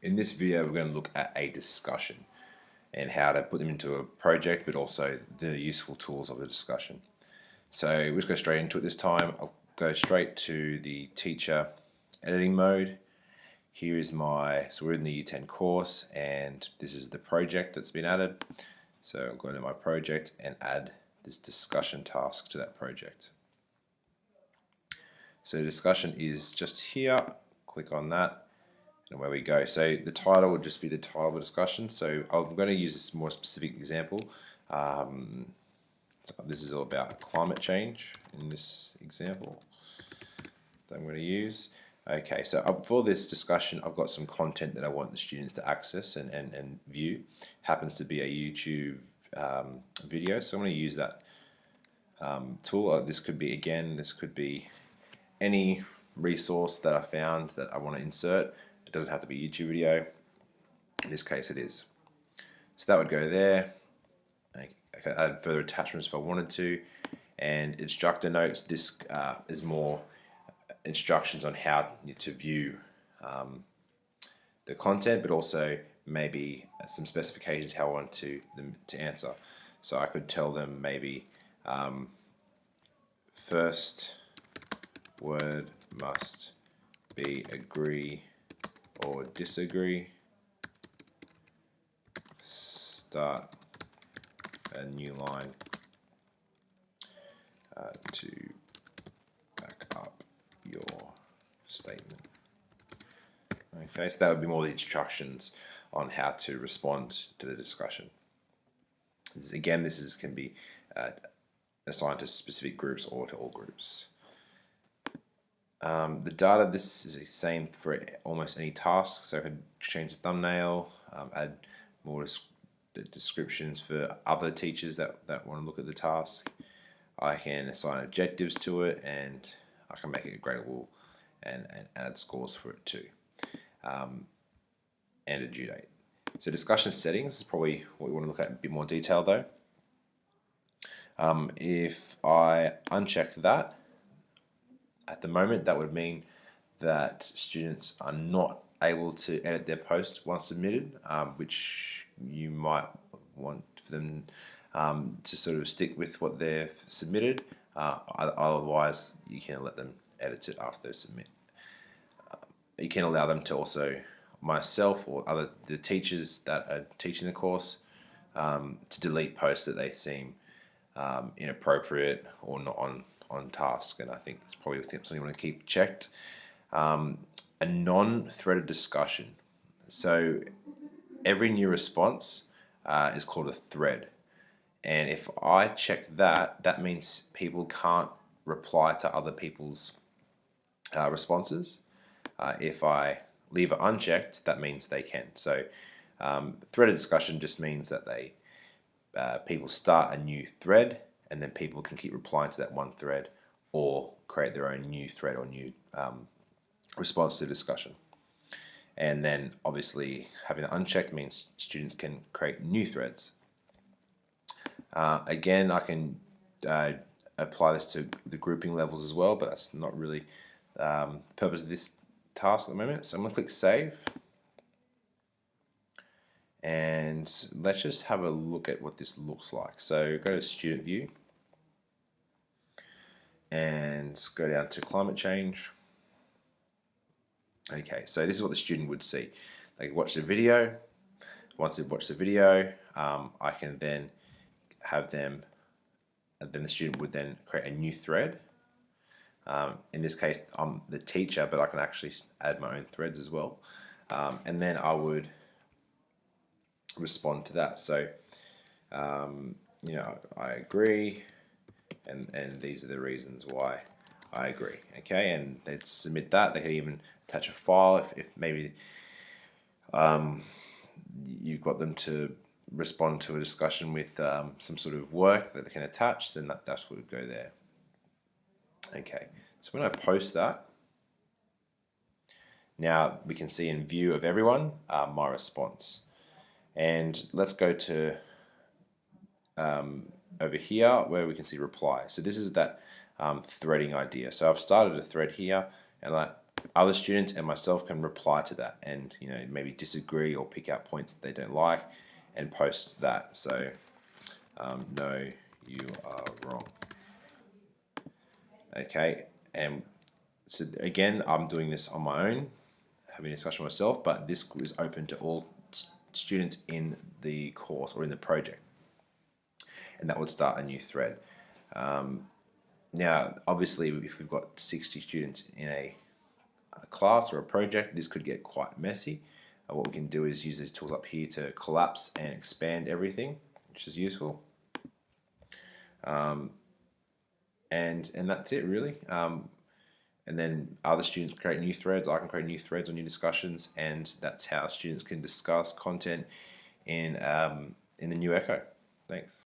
In this video, we're going to look at a discussion and how to put them into a project, but also the useful tools of the discussion. So we'll just go straight into it this time. I'll go straight to the teacher editing mode. Here is so we're in the U10 course, and this is the project that's been added. So I'll go into my project and add this discussion task to that project. So the discussion is just here. Click on that, and away we go. So the title would just be the title of the discussion. So I'm going to use this more specific example. So this is all about climate change in this example that I'm going to use. Okay, so for this discussion, I've got some content that I want the students to access and view. Happens to be a YouTube video, so I'm going to use that tool. This could be any resource that I found that I want to insert. It doesn't have to be a YouTube video. In this case, it is. So that would go there. I could add further attachments if I wanted to. And instructor notes, this is more instructions on how to view the content, but also maybe some specifications how I want them to answer. So I could tell them maybe first word must be agree or disagree. Start a new line to back up your statement. Okay, so that would be more the instructions on how to respond to the discussion. This can be assigned to specific groups or to all groups. The data, this is the same for almost any task, so I could change the thumbnail, add more descriptions for other teachers that want to look at the task. I can assign objectives to it, and I can make it gradable and add scores for it too, and a due date. So discussion settings is probably what we want to look at in a bit more detail though. If I uncheck that, at the moment, that would mean that students are not able to edit their post once submitted, which you might want for them to sort of stick with what they've submitted. Otherwise, you can let them edit it after they submit. You can allow them to also, myself or the teachers that are teaching the course, to delete posts that they seem inappropriate or not on task, and I think that's probably something you want to keep checked. A non-threaded discussion. So every new response is called a thread, and if I check that, that means people can't reply to other people's responses. If I leave it unchecked, that means they can. So threaded discussion just means that people start a new thread, and then people can keep replying to that one thread or create their own new thread or new response to the discussion. And then obviously having it unchecked means students can create new threads. Again, I can apply this to the grouping levels as well, but that's not really the purpose of this task at the moment. So I'm going to click Save. And let's just have a look at what this looks like. So go to Student View and go down to Climate Change. Okay, so this is what the student would see. They watch the video. Once they've watched the video, I can then have them, and then the student would then create a new thread. In this case, I'm the teacher, but I can actually add my own threads as well. And then I would respond to that. So I agree, and these are the reasons why I agree. Okay, and they'd submit that. They could even attach a file if maybe you've got them to respond to a discussion with some sort of work that they can attach, then that's what would go there. Okay, so when I post that, now we can see in view of everyone my response. And let's go to over here where we can see reply. So this is that threading idea. So I've started a thread here, and other students and myself can reply to that and maybe disagree or pick out points that they don't like and post that. So no, you are wrong. Okay, and so again, I'm doing this on my own, having a discussion with myself, but this is open to all students in the course or in the project, and that would start a new thread. Now, obviously, if we've got 60 students in a class or a project, this could get quite messy. What we can do is use these tools up here to collapse and expand everything, which is useful. And that's it really. And then other students create new threads. I can create new threads or new discussions, and that's how students can discuss content in the new Echo. Thanks.